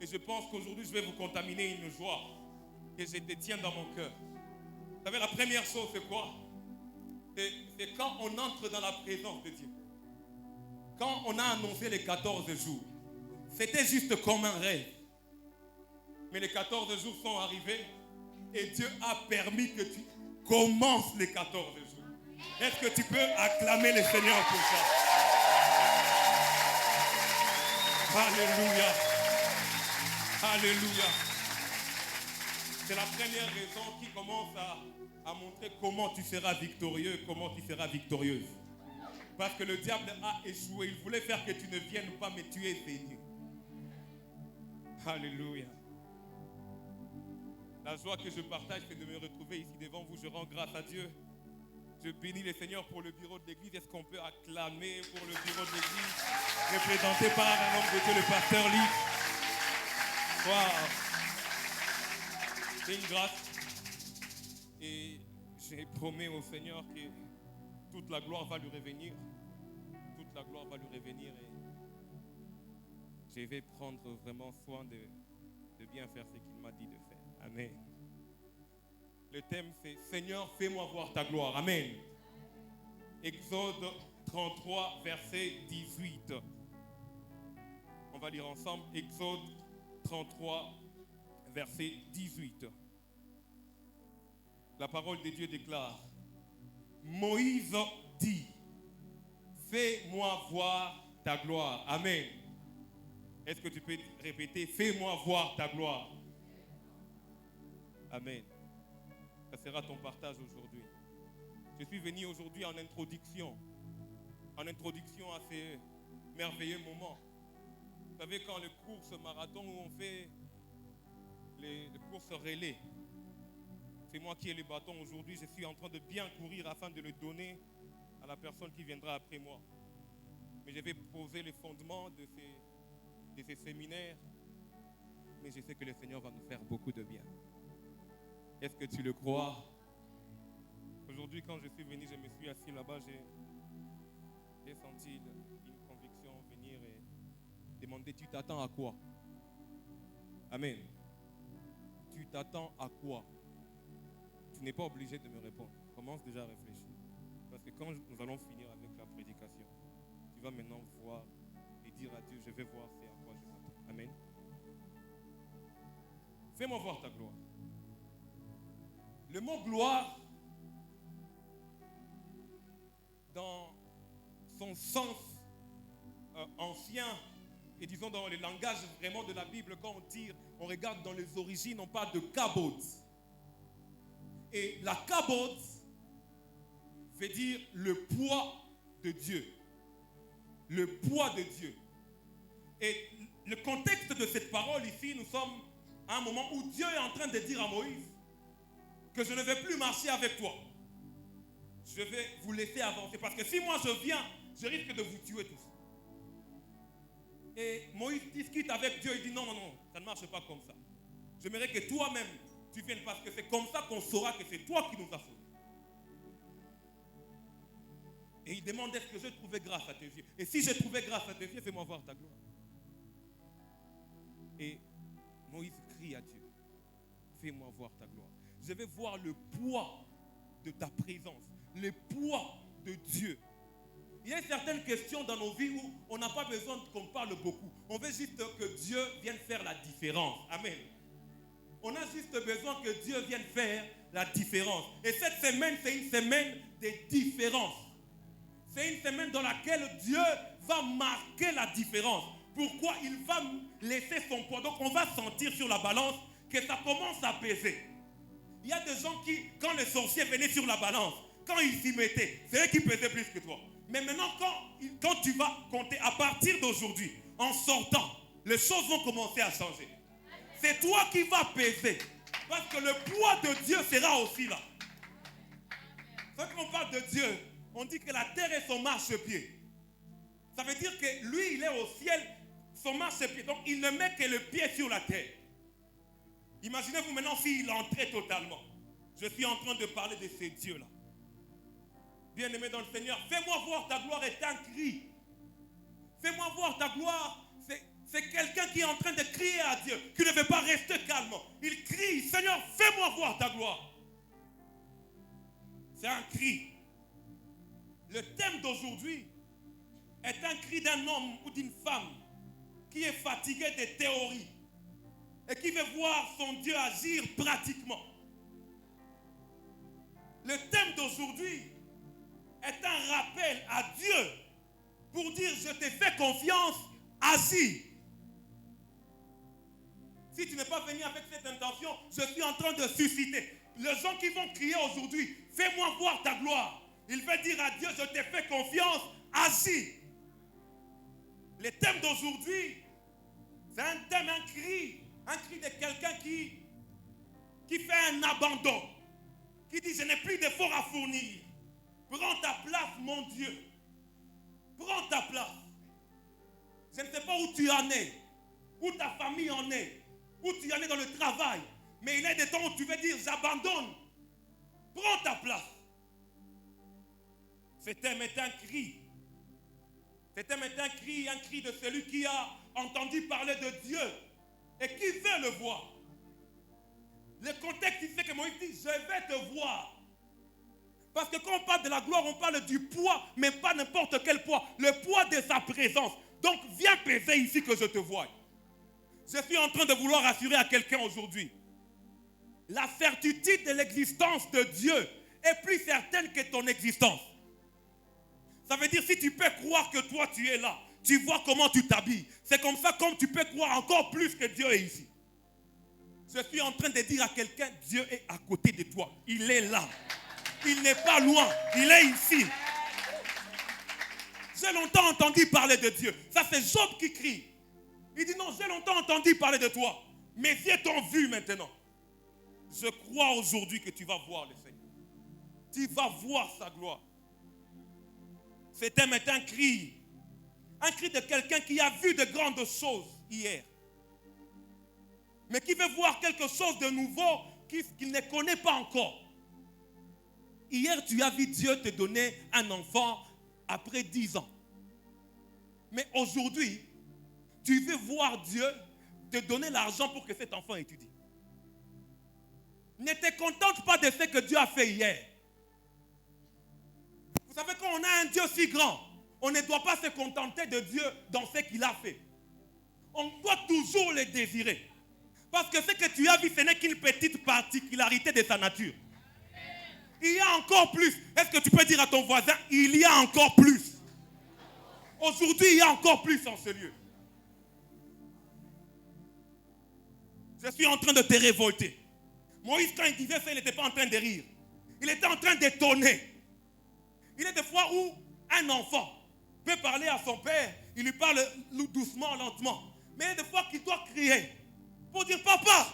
Et je pense qu'aujourd'hui, je vais vous contaminer une joie que je détiens dans mon cœur. Vous savez, la première chose, c'est quoi? C'est quand on entre dans la présence de Dieu. Quand on a annoncé les 14 jours, c'était juste comme un rêve. Mais les 14 jours sont arrivés et Dieu a permis que tu commences les 14 jours. Est-ce que tu peux acclamer le Seigneur pour ça? Alléluia. Alléluia. C'est la première raison qui commence à montrer comment tu seras victorieux, comment tu seras victorieuse. Parce que le diable a échoué. Il voulait faire que tu ne viennes pas, mais tu es venu. Alléluia. La joie que je partage, c'est de me retrouver ici devant vous. Je rends grâce à Dieu. Je bénis le Seigneur pour le bureau de l'église. Est-ce qu'on peut acclamer pour le bureau de l'église, représenté par un homme de Dieu, le pasteur Lee? Waouh! C'est une grâce. Et j'ai promis au Seigneur que toute la gloire va lui revenir. Toute la gloire va lui revenir. Et je vais prendre vraiment soin de bien faire ce qu'il m'a dit de faire. Amen. Le thème c'est Seigneur, fais-moi voir ta gloire. Amen. Exode 33, verset 18. On va lire ensemble Exode 33, verset 18. La parole de Dieu déclare: Moïse dit, fais-moi voir ta gloire. Amen. Est-ce que tu peux répéter, fais-moi voir ta gloire? Amen. Ça sera ton partage aujourd'hui. Je suis venu aujourd'hui en introduction à ces merveilleux moments. Vous savez, quand les courses marathon où on fait les courses relais, c'est moi qui ai les bâtons aujourd'hui. Je suis en train de bien courir afin de le donner à la personne qui viendra après moi. Mais je vais poser les fondements de ces séminaires. Mais je sais que le Seigneur va nous faire beaucoup de bien. Est-ce que tu le crois? Aujourd'hui, quand je suis venu, je me suis assis là-bas, j'ai senti une conviction venir et demander, tu t'attends à quoi? Amen. Tu t'attends à quoi? Tu n'es pas obligé de me répondre. Commence déjà à réfléchir. Parce que quand nous allons finir avec la prédication, tu vas maintenant voir et dire à Dieu, je vais voir c'est à quoi je m'attends. Amen. Fais-moi voir ta gloire. Le mot gloire, dans son sens ancien, et disons dans le langage vraiment de la Bible, quand on regarde dans les origines, on parle de kabod. Et la kabod veut dire le poids de Dieu. Le poids de Dieu. Et le contexte de cette parole ici, nous sommes à un moment où Dieu est en train de dire à Moïse que je ne vais plus marcher avec toi. Je vais vous laisser avancer. Parce que si moi je viens, je risque de vous tuer tous. Et Moïse discute avec Dieu. Il dit non, ça ne marche pas comme ça. J'aimerais que toi-même, tu viennes. Parce que c'est comme ça qu'on saura que c'est toi qui nous as sauvés. Et il demande, est-ce que j'ai trouvé grâce à tes yeux? Et si j'ai trouvé grâce à tes yeux, fais-moi voir ta gloire. Et Moïse crie à Dieu, fais-moi voir ta gloire. Je vais voir le poids de ta présence, le poids de Dieu. Il y a certaines questions dans nos vies où on n'a pas besoin qu'on parle beaucoup. On veut juste que Dieu vienne faire la différence. Amen. On a juste besoin que Dieu vienne faire la différence. Et cette semaine, c'est une semaine de différence. C'est une semaine dans laquelle Dieu va marquer la différence. Pourquoi? Il va laisser son poids. Donc on va sentir sur la balance que ça commence à peser. Il y a des gens qui, quand les sorciers venaient sur la balance, quand ils s'y mettaient, c'est eux qui pesaient plus que toi. Mais maintenant, quand tu vas compter à partir d'aujourd'hui, en sortant, les choses vont commencer à changer. C'est toi qui vas peser. Parce que le poids de Dieu sera aussi là. Quand on parle de Dieu, on dit que la terre est son marchepied. Ça veut dire que lui, il est au ciel, son marchepied. Donc, il ne met que le pied sur la terre. Imaginez-vous maintenant s'il entrait totalement. Je suis en train de parler de ces dieux-là. Bien-aimé dans le Seigneur, fais-moi voir ta gloire est un cri. Fais-moi voir ta gloire. C'est quelqu'un qui est en train de crier à Dieu, qui ne veut pas rester calme. Il crie, Seigneur, fais-moi voir ta gloire. C'est un cri. Le thème d'aujourd'hui est un cri d'un homme ou d'une femme qui est fatigué des théories et qui veut voir son Dieu agir pratiquement. Le thème d'aujourd'hui est un rappel à Dieu pour dire je te fais confiance, agis. Si tu n'es pas venu avec cette intention, je suis en train de susciter. Les gens qui vont crier aujourd'hui, fais-moi voir ta gloire. Il veut dire à Dieu, je te fais confiance, agis. Le thème d'aujourd'hui, c'est un thème, un cri de quelqu'un qui fait un abandon, qui dit, je n'ai plus d'efforts à fournir. Prends ta place, mon Dieu. Prends ta place. Je ne sais pas où tu en es, où ta famille en est, où tu en es dans le travail. Mais il est des temps où tu veux dire, j'abandonne. Prends ta place. Ce thème est un cri. Ce thème est un cri de celui qui a entendu parler de Dieu et qui veut le voir. Le contexte, il fait que Moïse dit, je vais te voir. Parce que quand on parle de la gloire, on parle du poids, mais pas n'importe quel poids. Le poids de sa présence. Donc, viens peser ici que je te voie. Je suis en train de vouloir assurer à quelqu'un aujourd'hui. La certitude de l'existence de Dieu est plus certaine que ton existence. Ça veut dire si tu peux croire que toi tu es là, tu vois comment tu t'habilles. C'est comme ça comme tu peux croire encore plus que Dieu est ici. Je suis en train de dire à quelqu'un, Dieu est à côté de toi. Il est là. Il n'est pas loin. Il est ici. J'ai longtemps entendu parler de Dieu. Ça c'est Job qui crie. Il dit non, j'ai longtemps entendu parler de toi. Mes yeux t'ont vu maintenant. Je crois aujourd'hui que tu vas voir le Seigneur. Tu vas voir sa gloire. Ce thème est un cri de quelqu'un qui a vu de grandes choses hier. Mais qui veut voir quelque chose de nouveau qu'il ne connaît pas encore. Hier, tu as vu Dieu te donner un enfant après 10 ans. Mais aujourd'hui, tu veux voir Dieu te donner l'argent pour que cet enfant étudie. Ne te contente pas de ce que Dieu a fait hier. Vous savez, quand on a un Dieu si grand, on ne doit pas se contenter de Dieu dans ce qu'il a fait. On doit toujours le désirer. Parce que ce que tu as vu, ce n'est qu'une petite particularité de sa nature. Il y a encore plus. Est-ce que tu peux dire à ton voisin, il y a encore plus. Aujourd'hui, il y a encore plus en ce lieu. Je suis en train de te révolter. Moïse, quand il disait ça, il n'était pas en train de rire. Il était en train d'étonner. Il y a des fois où un enfant peut parler à son père, il lui parle doucement, lentement. Mais il y a des fois qu'il doit crier pour dire, papa,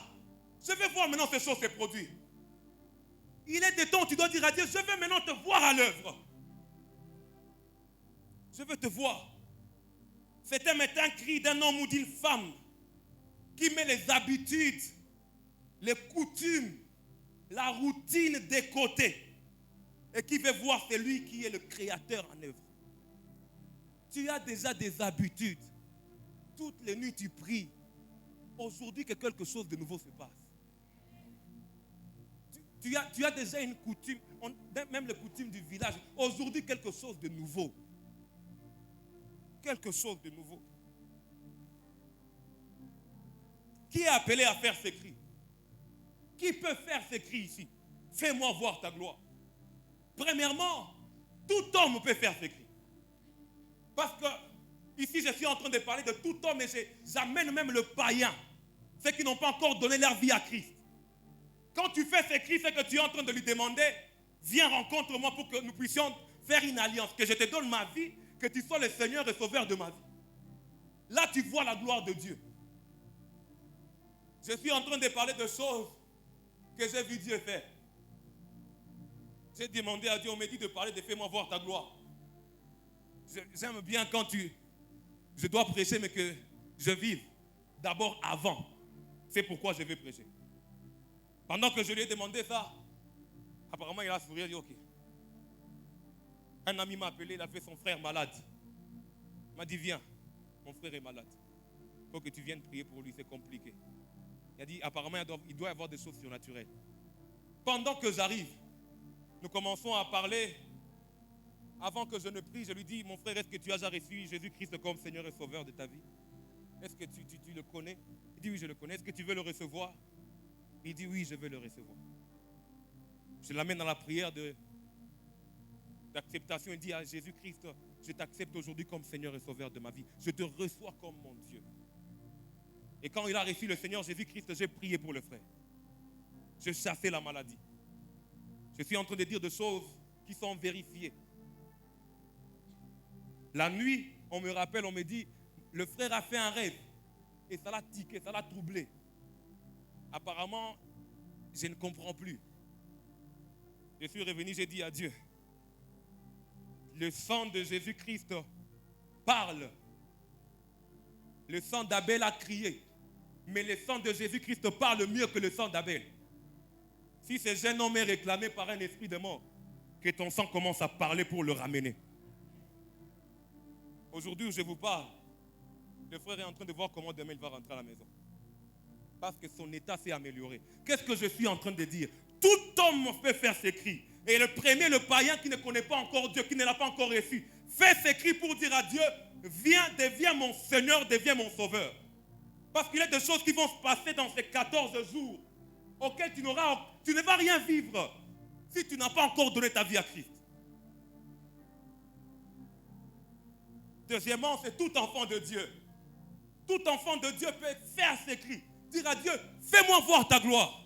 je vais voir maintenant ces choses se produire. Il est des temps où tu dois dire à Dieu, je veux maintenant te voir à l'œuvre. Je veux te voir. Cet homme est un cri d'un homme ou d'une femme qui met les habitudes, les coutumes, la routine des côtés et qui veut voir celui qui est le créateur en œuvre. Tu as déjà des habitudes. Toutes les nuits tu pries. Aujourd'hui que quelque chose de nouveau se passe. Tu as déjà une coutume, même les coutumes du village. Aujourd'hui quelque chose de nouveau. Quelque chose de nouveau. Qui est appelé à faire ces cris? Qui peut faire ces cris ici? Fais-moi voir ta gloire. Premièrement, tout homme peut faire ces cris. Parce que ici, je suis en train de parler de tout homme et j'amène même le païen. Ceux qui n'ont pas encore donné leur vie à Christ. Quand tu fais ces cris, c'est que tu es en train de lui demander, viens rencontre-moi pour que nous puissions faire une alliance. Que je te donne ma vie, que tu sois le Seigneur et Sauveur de ma vie. Là, tu vois la gloire de Dieu. Je suis en train de parler de choses que j'ai vu Dieu faire. J'ai demandé à Dieu, on m'a dit de parler de fais-moi voir ta gloire. J'aime bien quand je dois prêcher, mais que je vive d'abord avant. C'est pourquoi je vais prêcher. Pendant que je lui ai demandé ça, apparemment il a souri, il a dit ok. Un ami m'a appelé, il a fait son frère malade. Il m'a dit viens, mon frère est malade. Il faut que tu viennes prier pour lui, c'est compliqué. Il a dit, apparemment, il doit y avoir des choses surnaturelles. Pendant que j'arrive, nous commençons à parler. Avant que je ne prie, je lui dis, mon frère, est-ce que tu as déjà reçu Jésus-Christ comme Seigneur et Sauveur de ta vie? Est-ce que tu le connais? Il dit, oui, je le connais. Est-ce que tu veux le recevoir? Il dit, oui, je veux le recevoir. Je l'amène dans la prière d'acceptation. Il dit à Jésus-Christ, je t'accepte aujourd'hui comme Seigneur et Sauveur de ma vie. Je te reçois comme mon Dieu. Et quand il a reçu le Seigneur Jésus-Christ, j'ai prié pour le frère. Je chassais la maladie. Je suis en train de dire des choses qui sont vérifiées. La nuit, on me rappelle, on me dit, le frère a fait un rêve. Et ça l'a tiqué, ça l'a troublé. Apparemment, je ne comprends plus. Je suis revenu, j'ai dit à Dieu, le sang de Jésus-Christ parle. Le sang d'Abel a crié. Mais le sang de Jésus-Christ parle mieux que le sang d'Abel. Si ce jeune homme est réclamé par un esprit de mort, que ton sang commence à parler pour le ramener. Aujourd'hui où je vous parle, le frère est en train de voir comment demain il va rentrer à la maison. Parce que son état s'est amélioré. Qu'est-ce que je suis en train de dire? Tout homme peut faire ses cris. Et le premier, le païen qui ne connaît pas encore Dieu, qui ne l'a pas encore reçu, fait ses cris pour dire à Dieu, viens, deviens mon Seigneur, deviens mon Sauveur. Parce qu'il y a des choses qui vont se passer dans ces 14 jours auxquels tu ne vas rien vivre si tu n'as pas encore donné ta vie à Christ. Deuxièmement, c'est tout enfant de Dieu. Tout enfant de Dieu peut faire ses cris. Dire à Dieu, fais-moi voir ta gloire.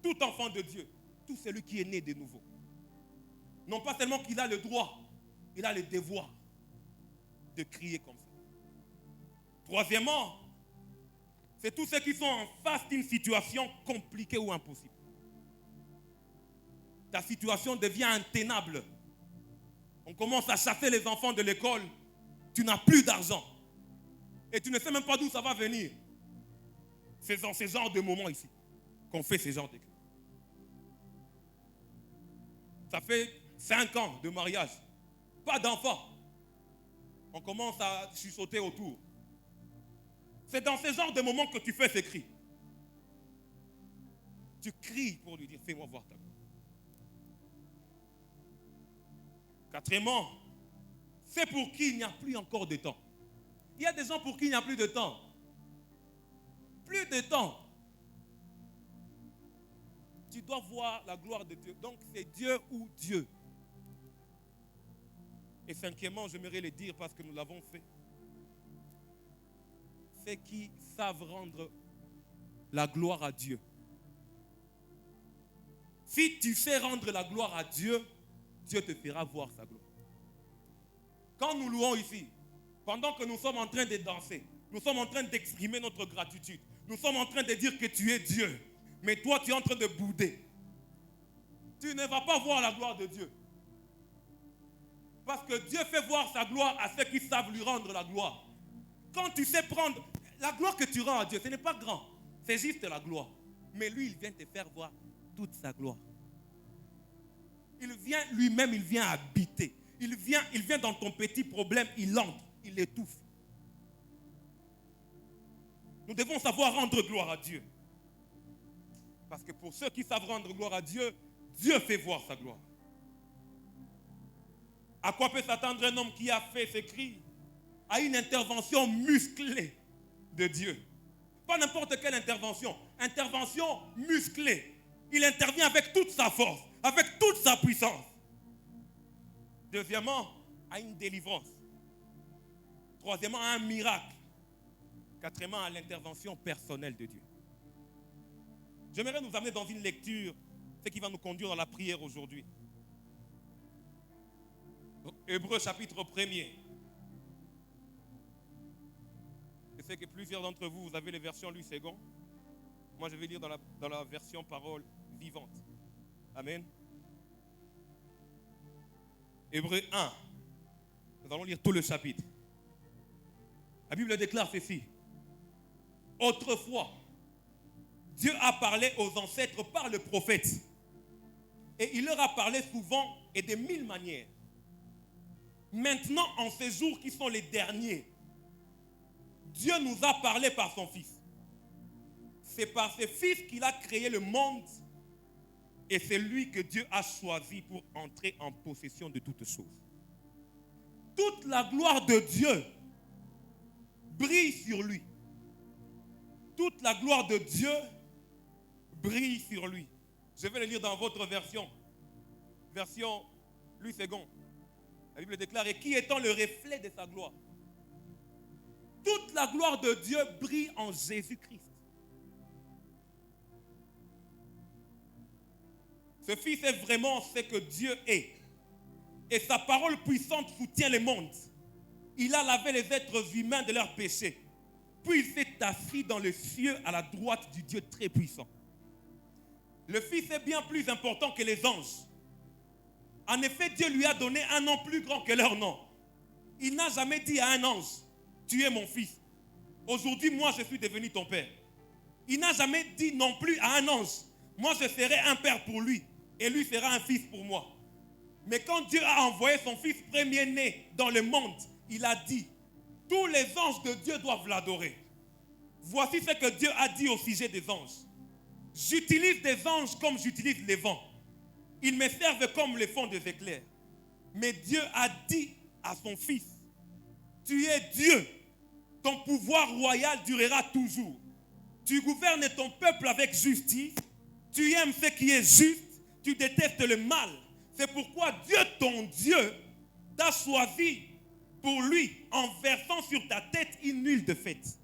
Tout enfant de Dieu, tout celui qui est né de nouveau. Non pas seulement qu'il a le droit, il a le devoir de crier comme ça. Troisièmement, c'est tous ceux qui sont en face d'une situation compliquée ou impossible. Ta situation devient intenable. On commence à chasser les enfants de l'école. Tu n'as plus d'argent. Et tu ne sais même pas d'où ça va venir. C'est dans ce genre de moments ici qu'on fait ce genre de cris. Ça fait 5 ans de mariage. Pas d'enfant. On commence à chuchoter autour. C'est dans ce genre de moments que tu fais ces cris. Tu cries pour lui dire, fais-moi voir ta gloire. Quatrièmement, c'est pour qui il n'y a plus encore de temps. Il y a des gens pour qui il n'y a plus de temps. Plus de temps. Tu dois voir la gloire de Dieu. Donc c'est Dieu ou Dieu. Et cinquièmement, j'aimerais le dire parce que nous l'avons fait. C'est qui savent rendre la gloire à Dieu. Si tu sais rendre la gloire à Dieu, Dieu te fera voir sa gloire. Quand nous louons ici, pendant que nous sommes en train de danser, nous sommes en train d'exprimer notre gratitude. Nous sommes en train de dire que tu es Dieu. Mais toi, tu es en train de bouder. Tu ne vas pas voir la gloire de Dieu. Parce que Dieu fait voir sa gloire à ceux qui savent lui rendre la gloire. Quand tu sais prendre la gloire que tu rends à Dieu, ce n'est pas grand. C'est juste la gloire. Mais lui, il vient te faire voir toute sa gloire. Il vient lui-même, il vient habiter. Il vient dans ton petit problème, il entre, il étouffe. Nous devons savoir rendre gloire à Dieu. Parce que pour ceux qui savent rendre gloire à Dieu, Dieu fait voir sa gloire. À quoi peut s'attendre un homme qui a fait ses cris? À une intervention musclée de Dieu. Pas n'importe quelle intervention. Intervention musclée. Il intervient avec toute sa force, avec toute sa puissance. Deuxièmement, à une délivrance. Troisièmement, à un miracle. Quatrièmement, à l'intervention personnelle de Dieu. J'aimerais nous amener dans une lecture, ce qui va nous conduire dans la prière aujourd'hui. Hébreux chapitre 1er. Je sais que plusieurs d'entre vous, vous avez les versions Louis II. Moi, je vais lire dans la version parole vivante. Amen. Hébreux 1. Nous allons lire tout le chapitre. La Bible déclare ceci. Autrefois, Dieu a parlé aux ancêtres par le prophète. Et il leur a parlé souvent et de 1000 manières. Maintenant, en ces jours qui sont les derniers, Dieu nous a parlé par son Fils. C'est par ce Fils qu'il a créé le monde et c'est lui que Dieu a choisi pour entrer en possession de toutes choses. Toute la gloire de Dieu brille sur lui. Toute la gloire de Dieu brille sur lui. Je vais le lire dans votre version. Version Louis II. La Bible déclare, et qui étant le reflet de sa gloire. Toute la gloire de Dieu brille en Jésus-Christ. Ce Fils est vraiment ce que Dieu est. Et sa parole puissante soutient le monde. Il a lavé les êtres humains de leurs péchés. Puis il s'est assis dans les cieux à la droite du Dieu très puissant. Le Fils est bien plus important que les anges. En effet, Dieu lui a donné un nom plus grand que leur nom. Il n'a jamais dit à un ange, tu es mon fils. Aujourd'hui, moi, je suis devenu ton père. Il n'a jamais dit non plus à un ange, moi, je serai un père pour lui et lui sera un fils pour moi. Mais quand Dieu a envoyé son fils premier-né dans le monde, il a dit, tous les anges de Dieu doivent l'adorer. Voici ce que Dieu a dit au sujet des anges. J'utilise des anges comme j'utilise les vents. Ils me servent comme les font des éclairs. Mais Dieu a dit à son fils, tu es Dieu, ton pouvoir royal durera toujours. Tu gouvernes ton peuple avec justice, tu aimes ce qui est juste, tu détestes le mal. C'est pourquoi Dieu, ton Dieu, t'a choisi pour lui en versant sur ta tête une huile de fête.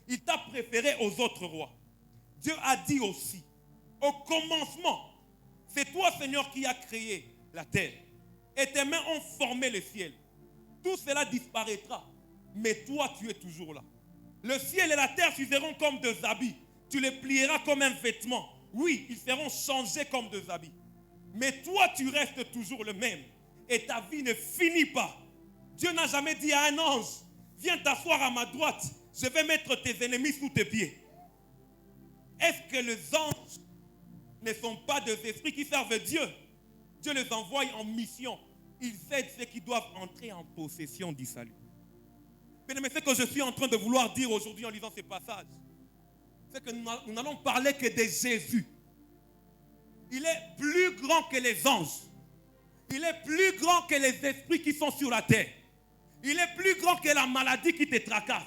Il t'a préféré aux autres rois. Dieu a dit aussi, au commencement, c'est toi, Seigneur, qui as créé la terre. Et tes mains ont formé le ciel. Tout cela disparaîtra. Mais toi, tu es toujours là. Le ciel et la terre seront comme deux habits. Tu les plieras comme un vêtement. Oui, ils seront changés comme deux habits. Mais toi, tu restes toujours le même. Et ta vie ne finit pas. Dieu n'a jamais dit à un ange, viens t'asseoir à ma droite. Je vais mettre tes ennemis sous tes pieds. Est-ce que les anges ne sont pas des esprits qui servent Dieu? Dieu les envoie en mission. Ils aident ceux qui doivent entrer en possession du salut. Mais ce que je suis en train de vouloir dire aujourd'hui en lisant ces passages, c'est que nous n'allons parler que de Jésus. Il est plus grand que les anges. Il est plus grand que les esprits qui sont sur la terre. Il est plus grand que la maladie qui te tracasse.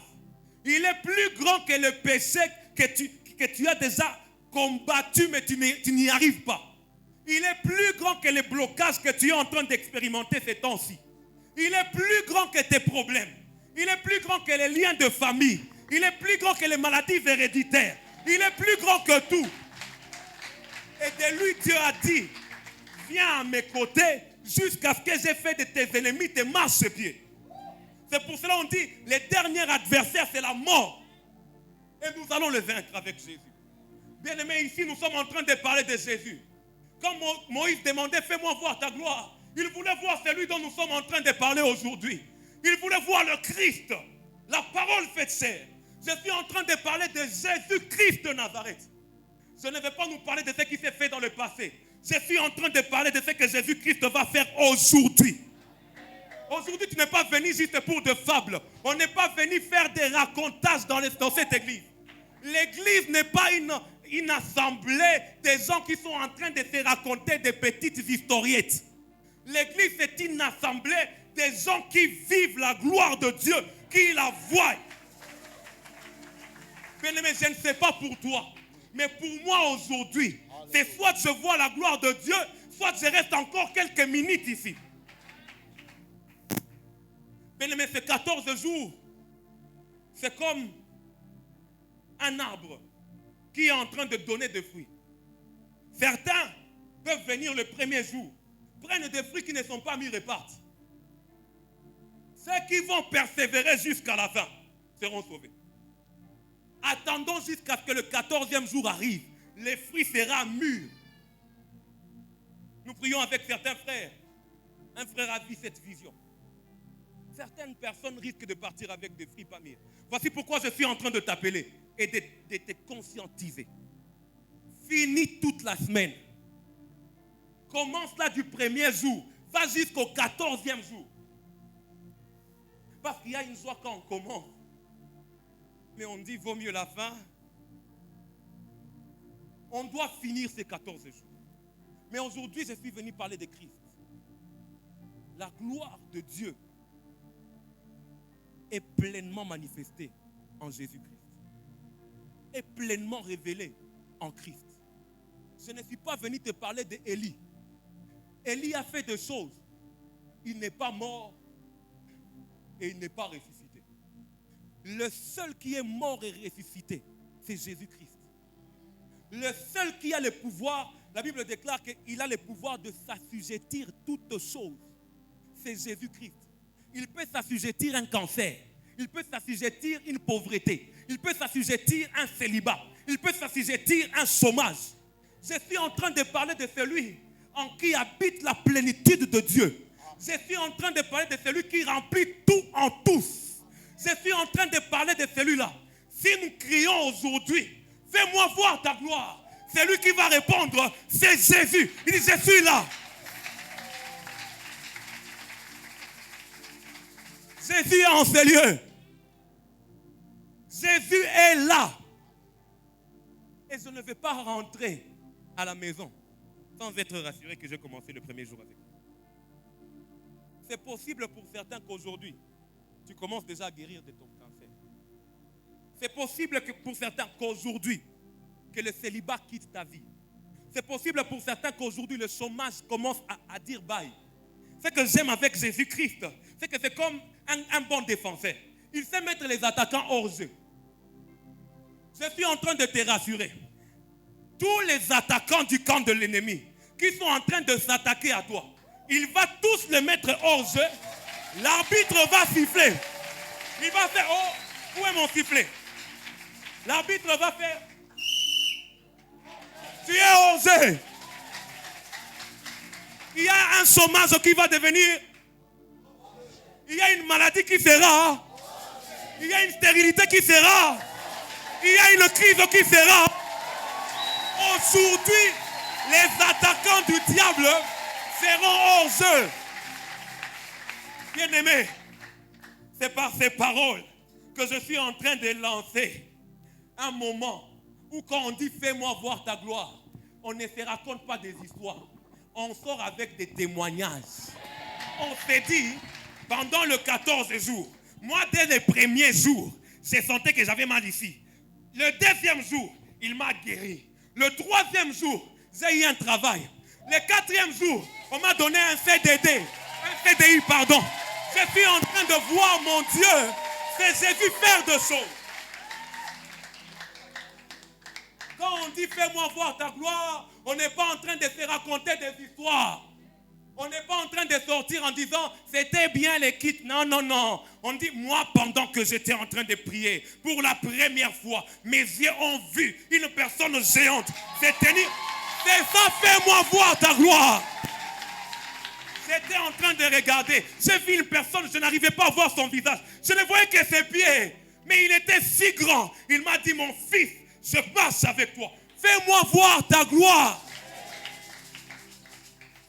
Il est plus grand que le péché que tu as déjà combattu, mais tu n'y arrives pas. Il est plus grand que les blocages que tu es en train d'expérimenter ces temps-ci. Il est plus grand que tes problèmes. Il est plus grand que les liens de famille. Il est plus grand que les maladies héréditaires. Il est plus grand que tout. Et de lui, Dieu a dit, viens à mes côtés jusqu'à ce que j'ai fait de tes ennemis tes marchepieds. C'est pour cela qu'on dit, le dernier adversaire, c'est la mort. Et nous allons le vaincre avec Jésus. Bien aimé, ici, nous sommes en train de parler de Jésus. Quand Moïse demandait, fais-moi voir ta gloire, il voulait voir celui dont nous sommes en train de parler aujourd'hui. Il voulait voir le Christ, la parole faite chair. Je suis en train de parler de Jésus-Christ de Nazareth. Je ne vais pas nous parler de ce qui s'est fait dans le passé. Je suis en train de parler de ce que Jésus-Christ va faire aujourd'hui. Aujourd'hui, tu n'es pas venu juste pour des fables. On n'est pas venu faire des racontages dans cette église. L'église n'est pas une assemblée des gens qui sont en train de se raconter des petites historiettes. L'église est une assemblée des gens qui vivent la gloire de Dieu, qui la voient. Bien-aimé, je ne sais pas pour toi, mais pour moi aujourd'hui, c'est soit je vois la gloire de Dieu, soit je reste encore quelques minutes ici. Bien-aimé, ces 14 jours, c'est comme un arbre qui est en train de donner des fruits. Certains peuvent venir le premier jour, prennent des fruits qui ne sont pas mis repartent. Ceux qui vont persévérer jusqu'à la fin seront sauvés. Attendons jusqu'à ce que le 14e jour arrive. Les fruits seront mûrs. Nous prions avec certains frères. Un frère a vu cette vision. Certaines personnes risquent de partir avec des fruits pas mûrs. Voici pourquoi je suis en train de t'appeler et de te conscientiser. Finis toute la semaine. Commence là du premier jour. Va jusqu'au 14e jour. Parce qu'il y a une joie quand on commence. Mais on dit, vaut mieux la fin. On doit finir ces 14 jours. Mais aujourd'hui, je suis venu parler de Christ. La gloire de Dieu est pleinement manifestée en Jésus-Christ. Est pleinement révélée en Christ. Je ne suis pas venu te parler d'Élie. Élie a fait des choses. Il n'est pas mort et il n'est pas ressuscité. Le seul qui est mort et ressuscité, c'est Jésus-Christ. Le seul qui a le pouvoir, la Bible déclare qu'il a le pouvoir de s'assujettir toutes choses. C'est Jésus-Christ. Il peut s'assujettir un cancer. Il peut s'assujettir une pauvreté. Il peut s'assujettir un célibat. Il peut s'assujettir un chômage. Je suis en train de parler de celui en qui habite la plénitude de Dieu. Je suis en train de parler de celui qui remplit tout en tous. Je suis en train de parler de celui-là. Si nous crions aujourd'hui, fais-moi voir ta gloire. C'est lui qui va répondre, c'est Jésus. Il dit, je suis là. Jésus est en ces lieux. Jésus est là. Et je ne vais pas rentrer à la maison sans être rassuré que j'ai commencé le premier jour avec vous. C'est possible pour certains qu'aujourd'hui, tu commences déjà à guérir de ton cancer. C'est possible que pour certains qu'aujourd'hui, que le célibat quitte ta vie. C'est possible pour certains qu'aujourd'hui, le chômage commence à dire bye. Ce que j'aime avec Jésus-Christ, c'est que c'est comme un bon défenseur. Il sait mettre les attaquants hors jeu. Je suis en train de te rassurer. Tous les attaquants du camp de l'ennemi qui sont en train de s'attaquer à toi, il va tous les mettre hors jeu. L'arbitre va siffler. Il va faire, oh, où est mon sifflet? L'arbitre va faire, tu es hors jeu. Il y a un chômage qui va devenir, il y a une maladie qui sera, il y a une stérilité qui sera, il y a une crise qui sera. Aujourd'hui, les attaquants du diable seront hors jeu. Bien-aimés, c'est par ces paroles que je suis en train de lancer un moment où quand on dit fais-moi voir ta gloire, on ne se raconte pas des histoires. On sort avec des témoignages. On s'est dit, pendant le 14 jours, moi dès les premiers jours, j'ai senti que j'avais mal ici. Le deuxième jour, il m'a guéri. Le troisième jour, j'ai eu un travail. Le quatrième jour, on m'a donné un CDI, pardon. Je suis en train de voir mon Dieu, c'est Jésus faire de choses. Quand on dit fais-moi voir ta gloire, on n'est pas en train de se raconter des histoires. On n'est pas en train de sortir en disant c'était bien les kits. Non, non, non. On dit moi pendant que j'étais en train de prier, pour la première fois, mes yeux ont vu une personne géante se tenir. C'est ça, fais-moi voir ta gloire. J'étais en train de regarder. J'ai vu une personne, je n'arrivais pas à voir son visage. Je ne voyais que ses pieds. Mais il était si grand. Il m'a dit, mon fils, je marche avec toi. Fais-moi voir ta gloire.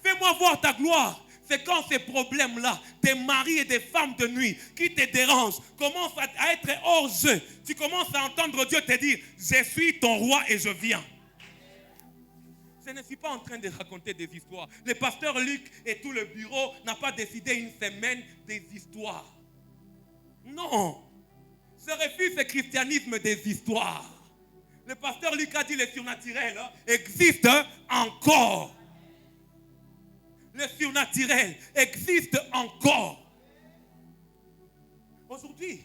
Fais-moi voir ta gloire. C'est quand ces problèmes-là, des maris et des femmes de nuit qui te dérangent, commencent à être hors jeu. Tu commences à entendre Dieu te dire, je suis ton roi et je viens. Je ne suis pas en train de raconter des histoires. Le pasteur Luc et tout le bureau n'ont pas décidé une semaine des histoires. Non. Je refuse ce christianisme des histoires. Le pasteur Luc a dit le surnaturel existe encore. Le surnaturel existe encore. Aujourd'hui,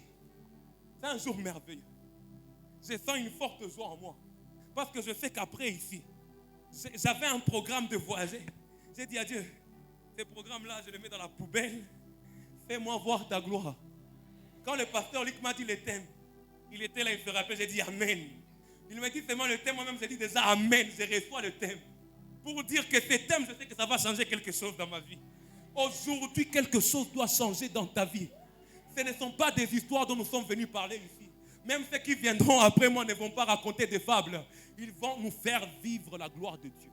c'est un jour merveilleux. Je sens une forte joie en moi. Parce que je sais qu'après ici, j'avais un programme de voyager. J'ai dit à Dieu, ce programme-là, je le mets dans la poubelle. Fais-moi voir ta gloire. Quand le pasteur Luc m'a dit le thème, il était là, il se rappelle, j'ai dit Amen. Il m'a dit seulement le thème, moi-même j'ai dit déjà Amen, je reçois le thème. Pour dire que ce thème, je sais que ça va changer quelque chose dans ma vie. Aujourd'hui, quelque chose doit changer dans ta vie. Ce ne sont pas des histoires dont nous sommes venus parler ici. Même ceux qui viendront après moi ne vont pas raconter des fables. Ils vont nous faire vivre la gloire de Dieu.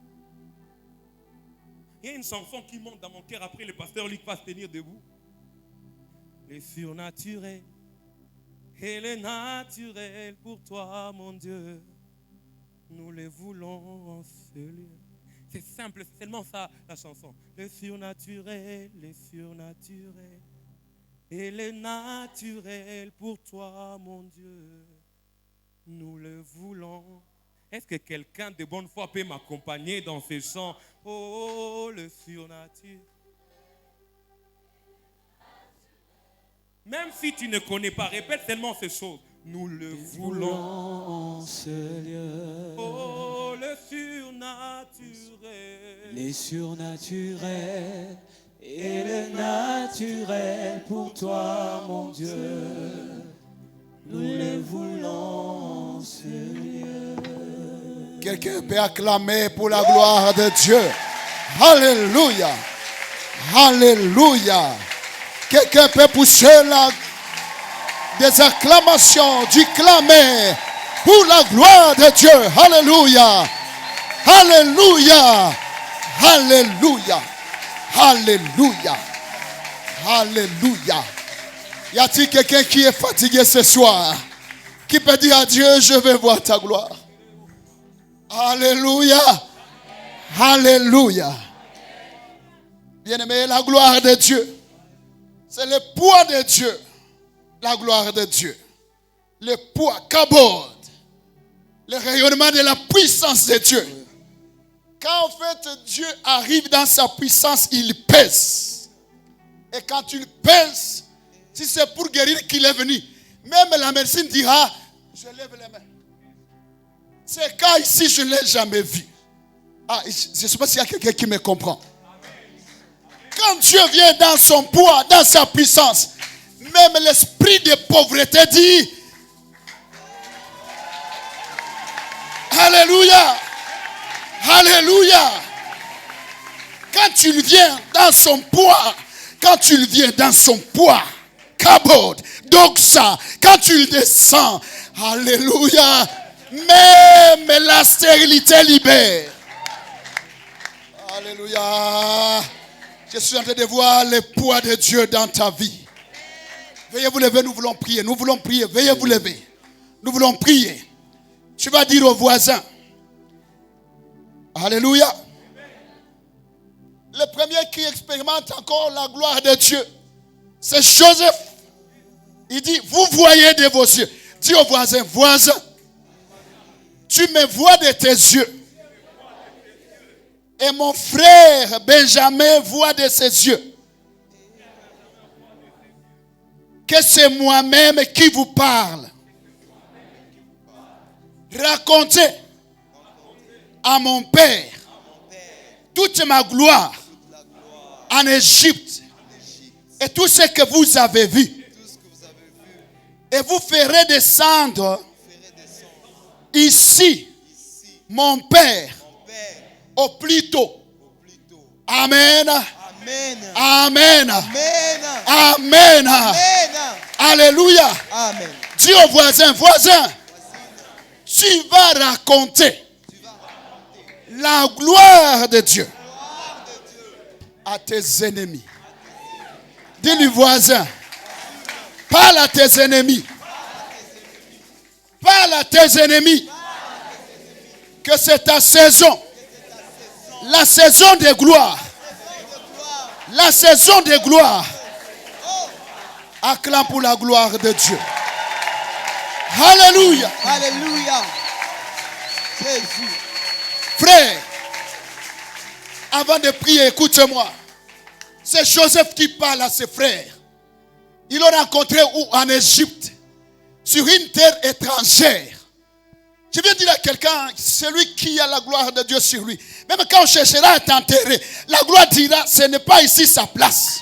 Il y a une chanson qui monte dans mon cœur. Après, le pasteur Luc va se tenir debout. Le surnaturel Et le naturel pour toi, mon Dieu, nous le voulons en ce lieu. C'est simple, c'est tellement ça la chanson. Le surnaturel, le surnaturel. Et le naturel pour toi, mon Dieu, nous le voulons. Est-ce que quelqu'un de bonne foi peut m'accompagner dans ces chants? Oh, le surnaturel. Même si tu ne connais pas, répète seulement ces choses. Nous le voulons en ce lieu. Oh, le surnaturel. Les surnaturels et le naturel pour toi, mon Dieu. Nous les voulons en ce lieu. Quelqu'un peut acclamer pour la gloire de Dieu. Alléluia. Alléluia. Quelqu'un peut pousser des acclamations, du clamer pour la gloire de Dieu. Alléluia. Alléluia. Alléluia. Alléluia. Alléluia. Y a-t-il quelqu'un qui est fatigué ce soir, qui peut dire à Dieu, je veux voir ta gloire? Alléluia. Alléluia. Bien-aimé, la gloire de Dieu, c'est le poids de Dieu. La gloire de Dieu. Le poids, kabod. Le rayonnement de la puissance de Dieu. Quand en fait Dieu arrive dans sa puissance, il pèse. Et quand il pèse, si c'est pour guérir qu'il est venu, même la médecine dira, je lève les mains. C'est cas ici, je ne l'ai jamais vu. Ah, je ne sais pas s'il y a quelqu'un qui me comprend. Quand Dieu vient dans son poids, dans sa puissance, même l'esprit de pauvreté dit, Alléluia. Alléluia. Quand il vient dans son poids, quand il vient dans son poids, kabod, donc ça, quand il descend, Alléluia, même la stérilité libère. Alléluia. Je suis en train de voir le poids de Dieu dans ta vie. Veuillez vous lever, nous voulons prier. Nous voulons prier. Veuillez vous lever. Nous voulons prier. Tu vas dire aux voisins. Alléluia. Le premier qui expérimente encore la gloire de Dieu, c'est Joseph. Il dit, vous voyez de vos yeux. Dis aux voisins, voisin, tu me vois de tes yeux. Et mon frère Benjamin voit de ses yeux que c'est moi-même qui vous parle. Racontez à mon père toute ma gloire en Égypte et tout ce que vous avez vu. Et vous ferez descendre ici mon père au plus tôt. Amen. Amen. Amen. Amen. Amen. Amen. Alléluia. Amen. Dis aux voisins, voisin, tu vas raconter la gloire de Dieu à tes ennemis. Dis-lui, voisin, parle à tes ennemis. Parle à tes ennemis que c'est ta saison. La saison de gloire. La saison de gloire. Acclame pour la gloire de Dieu. Alléluia. Alléluia. Jésus. Frère, avant de prier, écoute-moi. C'est Joseph qui parle à ses frères. Ils l'ont rencontré où? En Égypte. Sur une terre étrangère. Je viens dire à quelqu'un, celui qui a la gloire de Dieu sur lui. Même quand on cherchera à t'enterrer, la gloire dira, ce n'est pas ici sa place.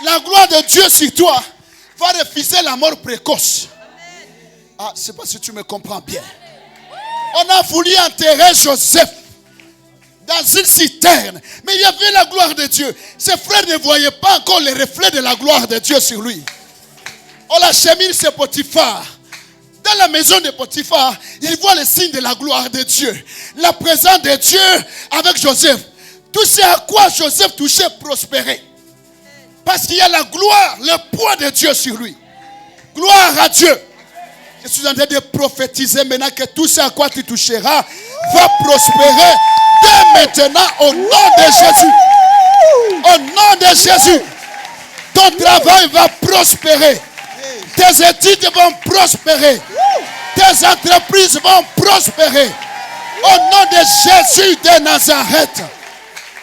La gloire de Dieu sur toi va refuser la mort précoce. Ah, je ne sais pas si tu me comprends bien. On a voulu enterrer Joseph dans une citerne. Mais il y avait la gloire de Dieu. Ses frères ne voyaient pas encore le reflet de la gloire de Dieu sur lui. On l'achemine chez Potiphar. Dans la maison de Potiphar, il voit le signe de la gloire de Dieu. La présence de Dieu avec Joseph. Tout ce à quoi Joseph touchait prospérait. Parce qu'il y a la gloire, le poids de Dieu sur lui. Gloire à Dieu. Je suis en train de prophétiser maintenant que tout ce à quoi tu toucheras va prospérer dès maintenant au nom de Jésus. Au nom de Jésus. Ton travail va prospérer. Tes études vont prospérer. Tes entreprises vont prospérer. Au nom de Jésus de Nazareth.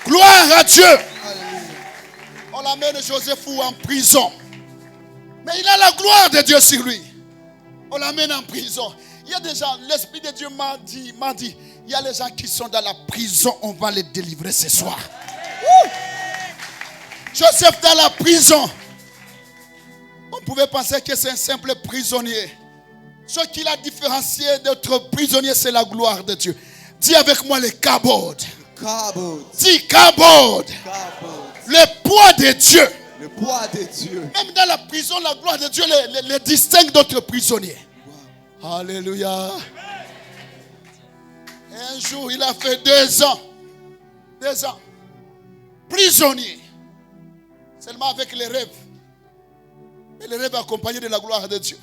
Gloire à Dieu. On l'amène Joseph en prison. Mais il a la gloire de Dieu sur lui. On l'amène en prison. Il y a des gens, l'Esprit de Dieu m'a dit, il y a les gens qui sont dans la prison, on va les délivrer ce soir. Joseph dans la prison. On pouvait penser que c'est un simple prisonnier. Ce qui l'a différencié d'autres prisonniers, c'est la gloire de Dieu. Dis avec moi le kabod. Dis kabod. Le poids de Dieu. Le poids de Dieu. Même dans la prison, la gloire de Dieu les distingue d'autres prisonniers. Wow. Alléluia. Et un jour, il a fait 2 ans. 2 ans. Prisonnier. Seulement avec les rêves. Et les rêves accompagnés de la gloire de Dieu.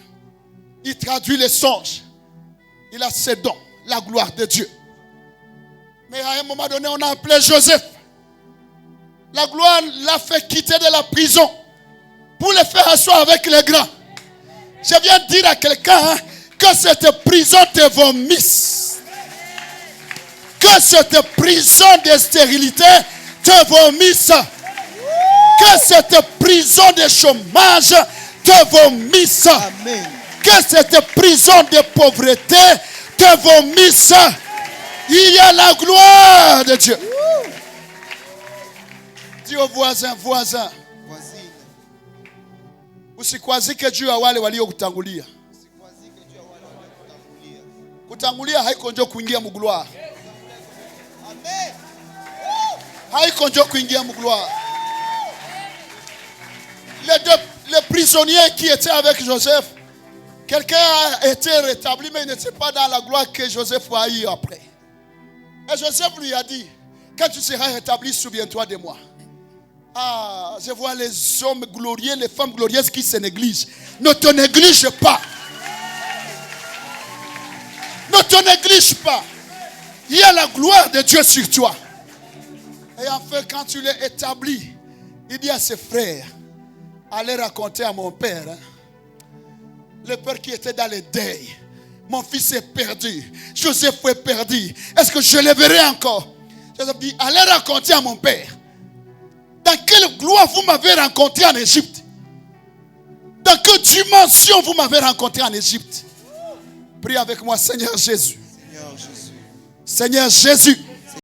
Il traduit les songes. Il a ses dons. La gloire de Dieu. Mais à un moment donné, on a appelé Joseph. La gloire l'a fait quitter de la prison pour le faire asseoir avec les grands. Je viens de dire à quelqu'un que cette prison te vomisse. Que cette prison de stérilité te vomisse. Que cette prison de chômage te vomisse. Amen. Que cette prison de pauvreté te vomisse. Il y a la gloire de Dieu. Dis au voisin, voisine. Usikwazi que Dieu a wale walio kutangulia. Kutangulia haiko njo kuingia mu gloire. Amen. Haiko njo kuingia mu gloire. Les prisonniers qui étaient avec Joseph, quelqu'un a été rétabli, mais il n'était pas dans la gloire que Joseph a eu après. Et Joseph lui a dit, quand tu seras rétabli, souviens-toi de moi. Ah, je vois les hommes glorieux, les femmes glorieuses qui se négligent. Ne te néglige pas. Ne te néglige pas. Il y a la gloire de Dieu sur toi. Et enfin, quand tu l'es établi, il dit à ses frères, allez raconter à mon père, le père qui était dans le deuil, mon fils est perdu, Joseph est perdu, est-ce que je le verrai encore? Joseph dit, allez raconter à mon père. Dans quelle gloire vous m'avez rencontré en Égypte? Dans quelle dimension vous m'avez rencontré en Égypte? Prie avec moi, Seigneur Jésus. Seigneur Jésus. Seigneur Jésus.